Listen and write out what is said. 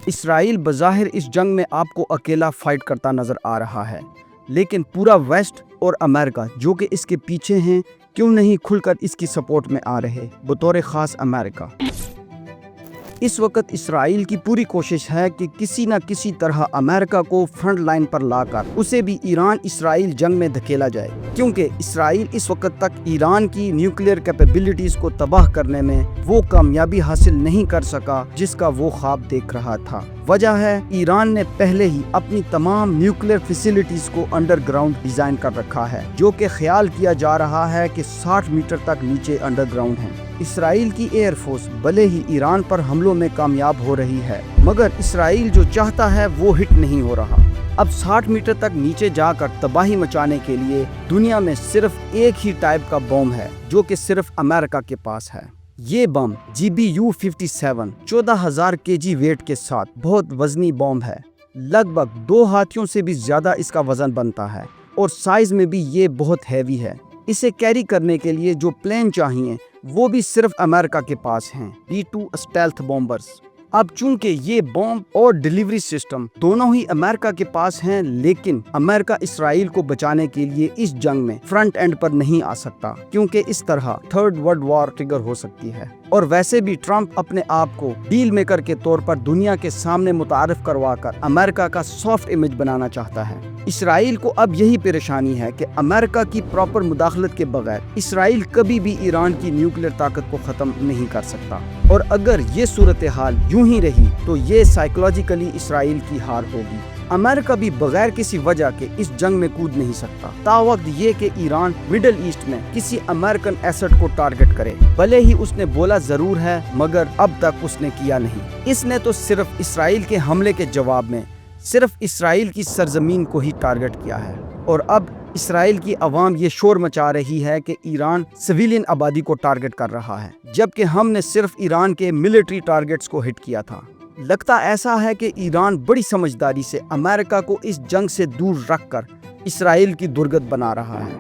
اسرائیل بظاہر اس جنگ میں آپ کو اکیلا فائٹ کرتا نظر آ رہا ہے، لیکن پورا ویسٹ اور امریکہ جو کہ اس کے پیچھے ہیں، کیوں نہیں کھل کر اس کی سپورٹ میں آ رہے، بطور خاص امریکہ۔ اس وقت اسرائیل کی پوری کوشش ہے کہ کسی نہ کسی طرح امریکہ کو فرنٹ لائن پر لا کر اسے بھی ایران اسرائیل جنگ میں دھکیلا جائے، کیونکہ اسرائیل اس وقت تک ایران کی نیوکلیئر کیپیبلٹیز کو تباہ کرنے میں وہ کامیابی حاصل نہیں کر سکا جس کا وہ خواب دیکھ رہا تھا۔ وجہ ہے ایران نے پہلے ہی اپنی تمام نیوکلیئر فیسلٹیز کو انڈر گراؤنڈ ڈیزائن کر رکھا ہے، جو کہ خیال کیا جا رہا ہے کہ 60 میٹر تک نیچے انڈر گراؤنڈ ہیں۔ اسرائیل کی ایئر فورس بھلے ہی ایران پر حملوں میں کامیاب ہو رہی ہے، مگر اسرائیل جو چاہتا ہے وہ ہٹ نہیں ہو رہا۔ اب 60 میٹر تک نیچے جا کر تباہی مچانے کے لیے دنیا میں صرف ایک ہی ٹائپ کا بم ہے، جو کہ صرف امریکہ کے پاس ہے۔ یہ بم GBU-57 14,000 kg ویٹ کے ساتھ بہت وزنی بم ہے، لگ بھگ 2 ہاتھیوں سے بھی زیادہ اس کا وزن بنتا ہے، اور سائز میں بھی یہ بہت ہیوی ہے۔ اسے کیری کرنے کے لیے جو پلین چاہیے وہ بھی صرف امریکہ کے پاس ہیں، B-2 اسٹیلتھ بومبرز۔ اب چونکہ یہ بم اور ڈیلیوری سسٹم دونوں ہی امریکہ کے پاس ہیں، لیکن امریکہ اسرائیل کو بچانے کے لیے اس جنگ میں فرنٹ اینڈ پر نہیں آ سکتا، کیونکہ اس طرح تھرڈ ورلڈ وار ٹریگر ہو سکتی ہے۔ اور ویسے بھی ٹرمپ اپنے آپ کو ڈیل میکر کے طور پر دنیا کے سامنے متعارف کروا کر امریکہ کا سافٹ امیج بنانا چاہتا ہے۔ اسرائیل کو اب یہی پریشانی ہے کہ امریکہ کی پراپر مداخلت کے بغیر اسرائیل کبھی بھی ایران کی نیوکلیئر طاقت کو ختم نہیں کر سکتا، اور اگر یہ صورتحال یوں ہی رہی تو یہ سائیکولوجیکلی اسرائیل کی ہار ہوگی۔ امریکہ بھی بغیر کسی وجہ کے اس جنگ میں کود نہیں سکتا، تاوقت یہ کہ ایران مڈل ایسٹ میں کسی امریکن ایسٹ کو ٹارگٹ کرے۔ بھلے ہی اس نے بولا ضرور ہے، مگر اب تک اس نے کیا نہیں۔ اس نے تو صرف اسرائیل کے حملے کے جواب میں صرف اسرائیل کی سرزمین کو ہی ٹارگٹ کیا ہے، اور اب اسرائیل کی عوام یہ شور مچا رہی ہے کہ ایران سویلین آبادی کو ٹارگٹ کر رہا ہے، جبکہ ہم نے صرف ایران کے ملٹری ٹارگٹس کو ہٹ کیا تھا۔ لگتا ایسا ہے کہ ایران بڑی سمجھداری سے امریکہ کو اس جنگ سے دور رکھ کر اسرائیل کی درگت بنا رہا ہے۔